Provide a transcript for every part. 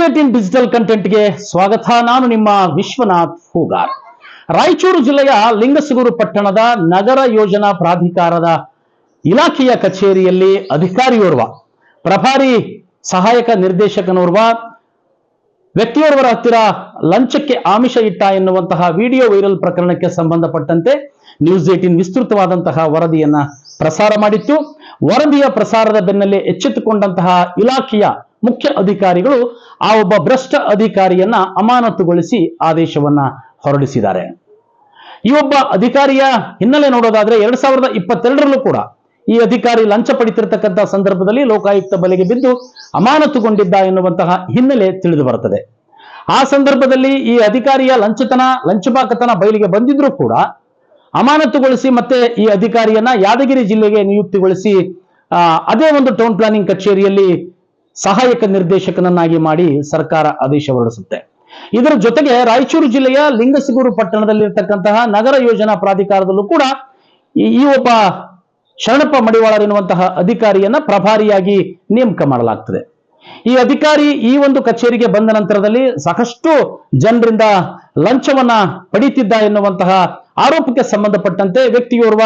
News18 digital ಕಂಟೆಂಟ್ಗೆ ಸ್ವಾಗತ. ನಾನು ನಿಮ್ಮ ವಿಶ್ವನಾಥ್ ಹೂಗಾರ್. ರಾಯಚೂರು ಜಿಲ್ಲೆಯ ಲಿಂಗಸಗೂರು ಪಟ್ಟಣದ ನಗರ ಯೋಜನಾ ಪ್ರಾಧಿಕಾರದ ಇಲಾಖೆಯ ಕಚೇರಿಯಲ್ಲಿ ಅಧಿಕಾರಿಯೋರ್ವ, ಪ್ರಭಾರಿ ಸಹಾಯಕ ನಿರ್ದೇಶಕನೋರ್ವ ವ್ಯಕ್ತಿಯೋರ್ವರ ಹತ್ತಿರ ಲಂಚಕ್ಕೆ ಆಮಿಷ ಇಟ್ಟ ಎನ್ನುವಂತಹ ವಿಡಿಯೋ ವೈರಲ್ ಪ್ರಕರಣಕ್ಕೆ ಸಂಬಂಧಪಟ್ಟಂತೆ ನ್ಯೂಸ್18 ವಿಸ್ತೃತವಾದಂತಹ ವರದಿಯನ್ನ ಪ್ರಸಾರ ಮಾಡಿತ್ತು. ವರದಿಯ ಪ್ರಸಾರದ ಬೆನ್ನಲ್ಲೇ ಎಚ್ಚೆತ್ತುಕೊಂಡಂತಹ ಇಲಾಖೆಯ ಮುಖ್ಯ ಅಧಿಕಾರಿಗಳು ಆ ಒಬ್ಬ ಭ್ರಷ್ಟ ಅಧಿಕಾರಿಯನ್ನ ಅಮಾನತುಗೊಳಿಸಿ ಆದೇಶವನ್ನ ಹೊರಡಿಸಿದ್ದಾರೆ. ಈ ಒಬ್ಬ ಅಧಿಕಾರಿಯ ಹಿನ್ನೆಲೆ ನೋಡೋದಾದ್ರೆ 2022ರಲ್ಲೂ ಕೂಡ ಈ ಅಧಿಕಾರಿ ಲಂಚ ಪಡಿತಿರತಕ್ಕಂತಹ ಸಂದರ್ಭದಲ್ಲಿ ಲೋಕಾಯುಕ್ತ ಬಲೆಗೆ ಬಿದ್ದು ಅಮಾನತುಗೊಂಡಿದ್ದ ಎನ್ನುವಂತಹ ಹಿನ್ನೆಲೆ ತಿಳಿದು ಬರುತ್ತದೆ. ಆ ಸಂದರ್ಭದಲ್ಲಿ ಈ ಅಧಿಕಾರಿಯ ಲಂಚಬಾಕತನ ಬಯಲಿಗೆ ಬಂದಿದ್ರೂ ಕೂಡ ಅಮಾನತುಗೊಳಿಸಿ ಮತ್ತೆ ಈ ಅಧಿಕಾರಿಯನ್ನ ಯಾದಗಿರಿ ಜಿಲ್ಲೆಗೆ ನಿಯುಕ್ತಿಗೊಳಿಸಿ ಅದೇ ಒಂದು ಟೌನ್ ಪ್ಲಾನಿಂಗ್ ಕಚೇರಿಯಲ್ಲಿ ಸಹಾಯಕ ನಿರ್ದೇಶಕನನ್ನಾಗಿ ಮಾಡಿ ಸರ್ಕಾರ ಆದೇಶ ಹೊರಡಿಸುತ್ತೆ. ಇದರ ಜೊತೆಗೆ ರಾಯಚೂರು ಜಿಲ್ಲೆಯ ಲಿಂಗಸಗೂರು ಪಟ್ಟಣದಲ್ಲಿರ್ತಕ್ಕಂತಹ ನಗರ ಯೋಜನಾ ಪ್ರಾಧಿಕಾರದಲ್ಲೂ ಕೂಡ ಈ ಒಬ್ಬ ಶರಣಪ್ಪ ಮಡಿವಾಳರ್ ಎನ್ನುವಂತಹ ಅಧಿಕಾರಿಯನ್ನ ಪ್ರಭಾರಿಯಾಗಿ ನೇಮಕ ಮಾಡಲಾಗ್ತದೆ. ಈ ಅಧಿಕಾರಿ ಈ ಒಂದು ಕಚೇರಿಗೆ ಬಂದ ನಂತರದಲ್ಲಿ ಸಾಕಷ್ಟು ಜನರಿಂದ ಲಂಚವನ್ನ ಪಡೀತಿದ್ದ ಎನ್ನುವಂತಹ ಆರೋಪಕ್ಕೆ ಸಂಬಂಧಪಟ್ಟಂತೆ ವ್ಯಕ್ತಿಯೋರ್ವ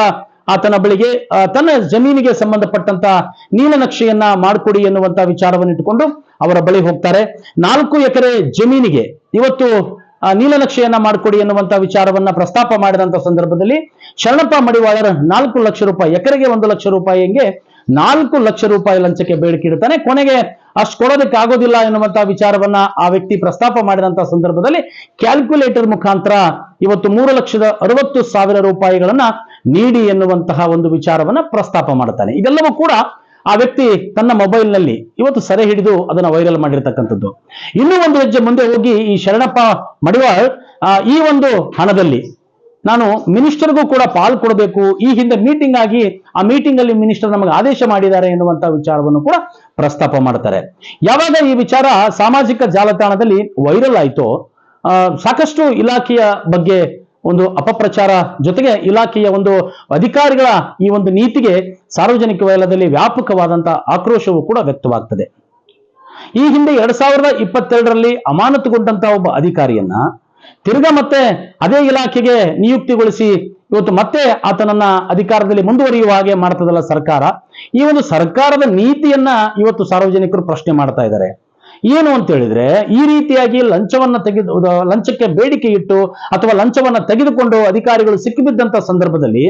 ಆತನ ಬಳಿಗೆ ತನ್ನ ಜಮೀನಿಗೆ ಸಂಬಂಧಪಟ್ಟಂತ ನೀಲನಕ್ಷೆಯನ್ನ ಮಾಡಿಕೊಡಿ ಎನ್ನುವಂತ ವಿಚಾರವನ್ನು ಇಟ್ಟುಕೊಂಡು ಅವರ ಬಳಿ ಹೋಗ್ತಾರೆ. 4 ಎಕರೆ ಜಮೀನಿಗೆ ಇವತ್ತು ನೀಲನಕ್ಷೆಯನ್ನ ಮಾಡಿಕೊಡಿ ಎನ್ನುವಂತ ವಿಚಾರವನ್ನ ಪ್ರಸ್ತಾಪ ಮಾಡಿದಂತ ಸಂದರ್ಭದಲ್ಲಿ ಶರಣಪ್ಪ ಮಡಿವಾಳರ್ 4 ಲಕ್ಷ ರೂಪಾಯಿ, ಎಕರೆಗೆ 1 ಲಕ್ಷ ರೂಪಾಯಿಗೆ 4 ಲಕ್ಷ ರೂಪಾಯಿ ಲಂಚಕ್ಕೆ ಬೇಡಿಕೆ ಇಡ್ತಾನೆ. ಕೊನೆಗೆ ಅಷ್ಟು ಕೊಡೋದಕ್ಕೆ ಆಗೋದಿಲ್ಲ ಎನ್ನುವಂತ ವಿಚಾರವನ್ನ ಆ ವ್ಯಕ್ತಿ ಪ್ರಸ್ತಾಪ ಮಾಡಿದಂತ ಸಂದರ್ಭದಲ್ಲಿ ಕ್ಯಾಲ್ಕುಲೇಟರ್ ಮುಖಾಂತರ ಇವತ್ತು 3,60,000 ರೂಪಾಯಿಗಳನ್ನ ನೀಡಿ ಎನ್ನುವಂತಹ ಒಂದು ವಿಚಾರವನ್ನ ಪ್ರಸ್ತಾಪ ಮಾಡ್ತಾನೆ. ಇದೆಲ್ಲವೂ ಕೂಡ ಆ ವ್ಯಕ್ತಿ ತನ್ನ ಮೊಬೈಲ್ ನಲ್ಲಿ ಇವತ್ತು ಸೆರೆ ಹಿಡಿದು ಅದನ್ನ ವೈರಲ್ ಮಾಡಿರ್ತಕ್ಕಂಥದ್ದು. ಇನ್ನೂ ಒಂದು ಹೆಜ್ಜೆ ಮುಂದೆ ಹೋಗಿ ಈ ಶರಣಪ್ಪ ಮಡಿವಾಳ್ ಈ ಒಂದು ಹಣದಲ್ಲಿ ನಾನು ಮಿನಿಸ್ಟರ್ಗೂ ಕೂಡ ಪಾಲ್ ಕೊಡಬೇಕು, ಈ ಹಿಂದೆ ಮೀಟಿಂಗ್ ಆಗಿ ಆ ಮೀಟಿಂಗ್ ಅಲ್ಲಿ ಮಿನಿಸ್ಟರ್ ನಮಗೆ ಆದೇಶ ಮಾಡಿದ್ದಾರೆ ಎನ್ನುವಂತಹ ವಿಚಾರವನ್ನು ಕೂಡ ಪ್ರಸ್ತಾಪ ಮಾಡ್ತಾರೆ. ಯಾವಾಗ ಈ ವಿಚಾರ ಸಾಮಾಜಿಕ ಜಾಲತಾಣದಲ್ಲಿ ವೈರಲ್ ಆಯ್ತೋ ಸಾಕಷ್ಟು ಇಲಾಖೆಯ ಬಗ್ಗೆ ಒಂದು ಅಪಪ್ರಚಾರ ಜೊತೆಗೆ ಇಲಾಖೆಯ ಒಂದು ಅಧಿಕಾರಿಗಳ ಈ ಒಂದು ನೀತಿಗೆ ಸಾರ್ವಜನಿಕ ವಲಯದಲ್ಲಿ ವ್ಯಾಪಕವಾದಂತಹ ಆಕ್ರೋಶವೂ ಕೂಡ ವ್ಯಕ್ತವಾಗ್ತದೆ. ಈ ಹಿಂದೆ 2022ರಲ್ಲಿ ಅಮಾನತುಗೊಂಡಂತಹ ಒಬ್ಬ ಅಧಿಕಾರಿಯನ್ನ ತಿರ್ಗಾ ಮತ್ತೆ ಅದೇ ಇಲಾಖೆಗೆ ನಿಯುಕ್ತಿಗೊಳಿಸಿ ಇವತ್ತು ಮತ್ತೆ ಆತನನ್ನ ಅಧಿಕಾರದಲ್ಲಿ ಮುಂದುವರಿಯುವ ಹಾಗೆ ಮಾಡ್ತದಲ್ಲ ಸರ್ಕಾರ. ಈ ಒಂದು ಸರ್ಕಾರದ ನೀತಿಯನ್ನ ಇವತ್ತು ಸಾರ್ವಜನಿಕರು ಪ್ರಶ್ನೆ ಮಾಡ್ತಾ ಇದ್ದಾರೆ. ಏನು ಅಂತ ಹೇಳಿದ್ರೆ, ಈ ರೀತಿಯಾಗಿ ಲಂಚಕ್ಕೆ ಬೇಡಿಕೆ ಇಟ್ಟು ಅಥವಾ ಲಂಚವನ್ನ ತೆಗೆದುಕೊಂಡು ಅಧಿಕಾರಿಗಳು ಸಿಕ್ಕಿಬಿದ್ದಂತ ಸಂದರ್ಭದಲ್ಲಿ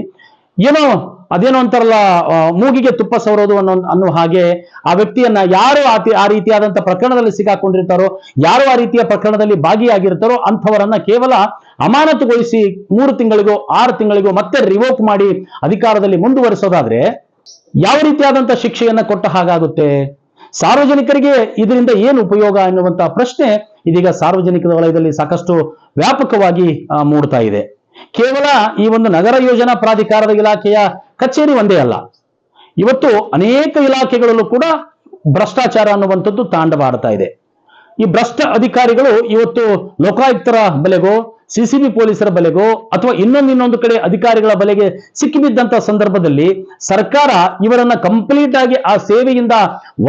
ಅದೇನೋ ಅಂತಾರಲ್ಲ, ಮೂಗಿಗೆ ತುಪ್ಪ ಸವರೋದು ಅನ್ನೋ ಹಾಗೆ ಆ ವ್ಯಕ್ತಿಯನ್ನ ಯಾರು ಆ ರೀತಿಯಾದಂತ ಪ್ರಕರಣದಲ್ಲಿ ಸಿಕ್ಕಾಕೊಂಡಿರ್ತಾರೋ, ಯಾರು ಆ ರೀತಿಯ ಪ್ರಕರಣದಲ್ಲಿ ಭಾಗಿಯಾಗಿರ್ತಾರೋ ಅಂಥವರನ್ನ ಕೇವಲ ಅಮಾನತುಗೊಳಿಸಿ 3 ತಿಂಗಳಿಗೋ 6 ತಿಂಗಳಿಗೋ ಮತ್ತೆ ರಿವೋಕ್ ಮಾಡಿ ಅಧಿಕಾರದಲ್ಲಿ ಮುಂದುವರಿಸೋದಾದ್ರೆ ಯಾವ ರೀತಿಯಾದಂತ ಶಿಕ್ಷೆಯನ್ನ ಕೊಟ್ಟ ಹಾಗಾಗುತ್ತೆ? ಸಾರ್ವಜನಿಕರಿಗೆ ಇದರಿಂದ ಏನು ಉಪಯೋಗ ಎನ್ನುವಂತಹ ಪ್ರಶ್ನೆ ಇದೀಗ ಸಾರ್ವಜನಿಕ ವಲಯದಲ್ಲಿ ಸಾಕಷ್ಟು ವ್ಯಾಪಕವಾಗಿ ಮೂಡ್ತಾ ಇದೆ. ಕೇವಲ ಈ ಒಂದು ನಗರ ಯೋಜನಾ ಪ್ರಾಧಿಕಾರದ ಇಲಾಖೆಯ ಕಚೇರಿ ಒಂದೇ ಅಲ್ಲ, ಇವತ್ತು ಅನೇಕ ಇಲಾಖೆಗಳಲ್ಲೂ ಕೂಡ ಭ್ರಷ್ಟಾಚಾರ ಅನ್ನುವಂಥದ್ದು ತಾಂಡವಾಡ್ತಾ ಇದೆ. ಈ ಭ್ರಷ್ಟ ಅಧಿಕಾರಿಗಳು ಇವತ್ತು ಲೋಕಾಯುಕ್ತರ ಬಲೆಗೋ, ಸಿಸಿಬಿ ಪೊಲೀಸರ ಬಲೆಗೋ ಅಥವಾ ಇನ್ನೊಂದು ಕಡೆ ಅಧಿಕಾರಿಗಳ ಬಲೆಗೆ ಸಿಕ್ಕಿಬಿದ್ದಂತ ಸಂದರ್ಭದಲ್ಲಿ ಸರ್ಕಾರ ಇವರನ್ನ ಕಂಪ್ಲೀಟ್ ಆಗಿ ಆ ಸೇವೆಯಿಂದ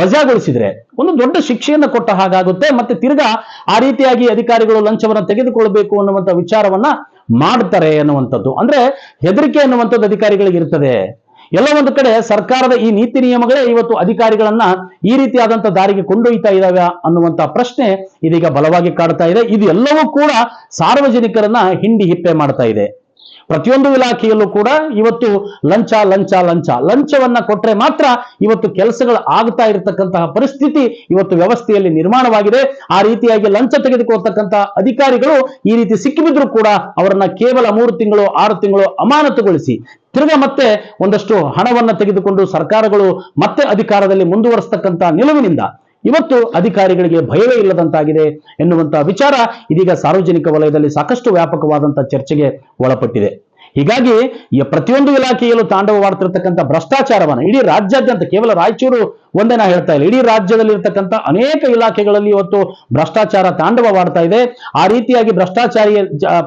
ವಜಾಗೊಳಿಸಿದ್ರೆ ಒಂದು ದೊಡ್ಡ ಶಿಕ್ಷೆಯನ್ನು ಕೊಟ್ಟ ಹಾಗಾಗುತ್ತೆ. ಮತ್ತೆ ತಿರ್ಗಾ ಆ ರೀತಿಯಾಗಿ ಅಧಿಕಾರಿಗಳು ಲಂಚವನ್ನ ತೆಗೆದುಕೊಳ್ಬೇಕು ಅನ್ನುವಂಥ ವಿಚಾರವನ್ನ ಮಾಡ್ತಾರೆ ಅನ್ನುವಂಥದ್ದು. ಅಂದ್ರೆ ಹೆದರಿಕೆ ಅನ್ನುವಂಥದ್ದು ಅಧಿಕಾರಿಗಳಿಗೆ ಇರ್ತದೆ. ಎಲ್ಲ ಒಂದು ಕಡೆ ಸರ್ಕಾರದ ಈ ನೀತಿ ನಿಯಮಗಳೇ ಇವತ್ತು ಅಧಿಕಾರಿಗಳನ್ನ ಈ ರೀತಿಯಾದಂತ ದಾರಿಗೆ ಕೊಂಡೊಯ್ತಾ ಇದ್ದಾವೆ ಅನ್ನುವಂತ ಪ್ರಶ್ನೆ ಇದೀಗ ಬಲವಾಗಿ ಕಾಡ್ತಾ ಇದೆ. ಇದು ಎಲ್ಲವೂ ಕೂಡ ಸಾರ್ವಜನಿಕರನ್ನ ಹಿಂಡಿ ಹಿಪ್ಪೆ ಮಾಡ್ತಾ ಇದೆ. ಪ್ರತಿಯೊಂದು ಇಲಾಖೆಯಲ್ಲೂ ಕೂಡ ಇವತ್ತು ಲಂಚವನ್ನ ಕೊಟ್ರೆ ಮಾತ್ರ ಇವತ್ತು ಕೆಲಸಗಳು ಆಗ್ತಾ ಇರತಕ್ಕಂತಹ ಪರಿಸ್ಥಿತಿ ಇವತ್ತು ವ್ಯವಸ್ಥೆಯಲ್ಲಿ ನಿರ್ಮಾಣವಾಗಿದೆ. ಆ ರೀತಿಯಾಗಿ ಲಂಚ ತೆಗೆದುಕೊಳ್ತಕ್ಕಂತಹ ಅಧಿಕಾರಿಗಳು ಈ ರೀತಿ ಸಿಕ್ಕಿಬಿದ್ರು ಕೂಡ ಅವರನ್ನ ಕೇವಲ 3 ತಿಂಗಳು 6 ತಿಂಗಳು ಅಮಾನತುಗೊಳಿಸಿ ತಿರ್ಗಾ ಮತ್ತೆ ಒಂದಷ್ಟು ಹಣವನ್ನ ತೆಗೆದುಕೊಂಡು ಸರ್ಕಾರಗಳು ಮತ್ತೆ ಅಧಿಕಾರದಲ್ಲಿ ಮುಂದುವರಿಸತಕ್ಕಂತಹ ನಿಲುವಿನಿಂದ ಇವತ್ತು ಅಧಿಕಾರಿಗಳಿಗೆ ಭಯವೇ ಇಲ್ಲದಂತಾಗಿದೆ ಎನ್ನುವಂತಹ ವಿಚಾರ ಇದೀಗ ಸಾರ್ವಜನಿಕ ವಲಯದಲ್ಲಿ ಸಾಕಷ್ಟು ವ್ಯಾಪಕವಾದಂತಹ ಚರ್ಚೆಗೆ ಒಳಪಟ್ಟಿದೆ. ಹೀಗಾಗಿ ಈ ಪ್ರತಿಯೊಂದು ಇಲಾಖೆಯಲ್ಲೂ ತಾಂಡವವಾಡ್ತಿರ್ತಕ್ಕಂಥ ಭ್ರಷ್ಟಾಚಾರವನ್ನ ಇಡೀ ರಾಜ್ಯಾದ್ಯಂತ ಕೇವಲ ರಾಯಚೂರು ಒಂದೇ ನಾ ಹೇಳ್ತಾ ಇಲ್ಲ, ಇಡೀ ರಾಜ್ಯದಲ್ಲಿ ಇರ್ತಕ್ಕಂಥ ಅನೇಕ ಇಲಾಖೆಗಳಲ್ಲಿ ಇವತ್ತು ಭ್ರಷ್ಟಾಚಾರ ತಾಂಡವವಾಡ್ತಾ ಇದೆ. ಆ ರೀತಿಯಾಗಿ ಭ್ರಷ್ಟಾಚಾರಿ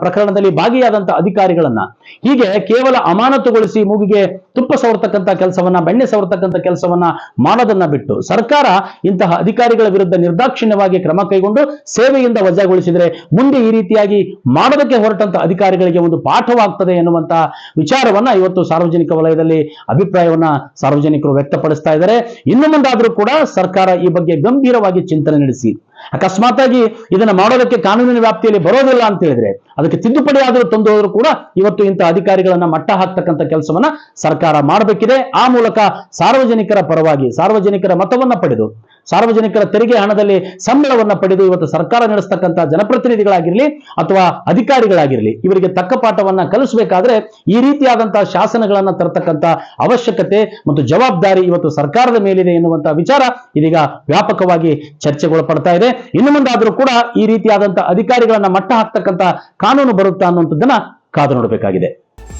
ಪ್ರಕರಣದಲ್ಲಿ ಭಾಗಿಯಾದಂತಹ ಅಧಿಕಾರಿಗಳನ್ನ ಹೀಗೆ ಕೇವಲ ಅಮಾನತುಗೊಳಿಸಿ ಮೂಗಿಗೆ ತುಪ್ಪ ಸವರ್ತಕ್ಕಂಥ ಕೆಲಸವನ್ನ, ಬೆಣ್ಣೆ ಸವರ್ತಕ್ಕಂಥ ಕೆಲಸವನ್ನ ಮಾಡೋದನ್ನ ಬಿಟ್ಟು ಸರ್ಕಾರ ಇಂತಹ ಅಧಿಕಾರಿಗಳ ವಿರುದ್ಧ ನಿರ್ದಾಕ್ಷಿಣ್ಯವಾಗಿ ಕ್ರಮ ಕೈಗೊಂಡು ಸೇವೆಯಿಂದ ವಜಾಗೊಳಿಸಿದರೆ ಮುಂದೆ ಈ ರೀತಿಯಾಗಿ ಮಾಡೋದಕ್ಕೆ ಹೊರಟಂತ ಅಧಿಕಾರಿಗಳಿಗೆ ಒಂದು ಪಾಠವಾಗ್ತದೆ ಎನ್ನುವಂತ ವಿಚಾರವನ್ನ ಇವತ್ತು ಸಾರ್ವಜನಿಕ ವಲಯದಲ್ಲಿ ಅಭಿಪ್ರಾಯವನ್ನ ಸಾರ್ವಜನಿಕರು ವ್ಯಕ್ತಪಡಿಸ್ತಾ ಇದ್ದಾರೆ. ಇನ್ನು ಮುಂದಾದ್ರೂ ಕೂಡ ಸರ್ಕಾರ ಈ ಬಗ್ಗೆ ಗಂಭೀರವಾಗಿ ಚಿಂತನೆ ನಡೆಸಿ, ಅಕಸ್ಮಾತ್ ಆಗಿ ಇದನ್ನ ಮಾಡೋದಕ್ಕೆ ಕಾನೂನಿನ ವ್ಯಾಪ್ತಿಯಲ್ಲಿ ಬರೋದಿಲ್ಲ ಅಂತ ಹೇಳಿದ್ರೆ ಅದಕ್ಕೆ ತಿದ್ದುಪಡಿ ಆದರೂ ತಂದು ಹೋದ್ರು ಕೂಡ ಇವತ್ತು ಇಂತಹ ಅಧಿಕಾರಿಗಳನ್ನ ಮಟ್ಟ ಹಾಕ್ತಕ್ಕಂಥ ಕೆಲಸವನ್ನ ಸರ್ಕಾರ ಮಾಡಬೇಕಿದೆ. ಆ ಮೂಲಕ ಸಾರ್ವಜನಿಕರ ಪರವಾಗಿ ಸಾರ್ವಜನಿಕರ ಮತವನ್ನ ಪಡೆದು ಸಾರ್ವಜನಿಕರ ತೆರಿಗೆ ಹಣದಲ್ಲಿ ಸಂಬಳವನ್ನ ಪಡೆದು ಇವತ್ತು ಸರ್ಕಾರ ನಡೆಸ್ತಕ್ಕಂಥ ಜನಪ್ರತಿನಿಧಿಗಳಾಗಿರ್ಲಿ ಅಥವಾ ಅಧಿಕಾರಿಗಳಾಗಿರ್ಲಿ ಇವರಿಗೆ ತಕ್ಕ ಪಾಠವನ್ನ ಕಲಿಸಬೇಕಾದ್ರೆ ಈ ರೀತಿಯಾದಂತಹ ಶಾಸನಗಳನ್ನ ತರತಕ್ಕಂಥ ಅವಶ್ಯಕತೆ ಮತ್ತು ಜವಾಬ್ದಾರಿ ಇವತ್ತು ಸರ್ಕಾರದ ಮೇಲಿದೆ ಎನ್ನುವಂತಹ ವಿಚಾರ ಇದೀಗ ವ್ಯಾಪಕವಾಗಿ ಚರ್ಚೆಗೊಳಪಡ್ತಾ ಇದೆ. ಇನ್ನು ಮುಂದಾದ್ರೂ ಕೂಡ ಈ ರೀತಿಯಾದಂತಹ ಅಧಿಕಾರಿಗಳನ್ನ ಮಟ್ಟ ಹಾಕ್ತಕ್ಕಂಥ ಕಾನೂನು ಬರುತ್ತಾ ಅನ್ನುವಂಥದ್ದನ್ನ ಕಾದು ನೋಡಬೇಕಾಗಿದೆ.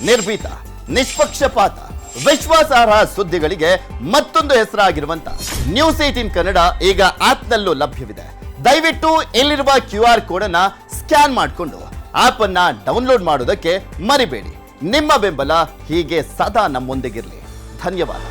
ನಿರ್ಭೀತ, ನಿಷ್ಪಕ್ಷಪಾತ, ವಿಶ್ವಾಸಾರ್ಹ ಸುದ್ದಿಗಳಿಗೆ ಮತ್ತೊಂದು ಹೆಸರಾಗಿರುವಂತ ನ್ಯೂಸ್18 ಕನ್ನಡ ಈಗ ಆಪ್ನಲ್ಲೂ ಲಭ್ಯವಿದೆ. ದಯವಿಟ್ಟು ಇಲ್ಲಿರುವ QR ಕೋಡ್ ಅನ್ನ ಸ್ಕ್ಯಾನ್ ಮಾಡಿಕೊಂಡು ಆಪ್ ಅನ್ನ ಡೌನ್ಲೋಡ್ ಮಾಡೋದಕ್ಕೆ ಮರಿಬೇಡಿ. ನಿಮ್ಮ ಬೆಂಬಲ ಹೀಗೆ ಸದಾ ನಮ್ಮೊಂದಿಗಿರಲಿ. ಧನ್ಯವಾದ.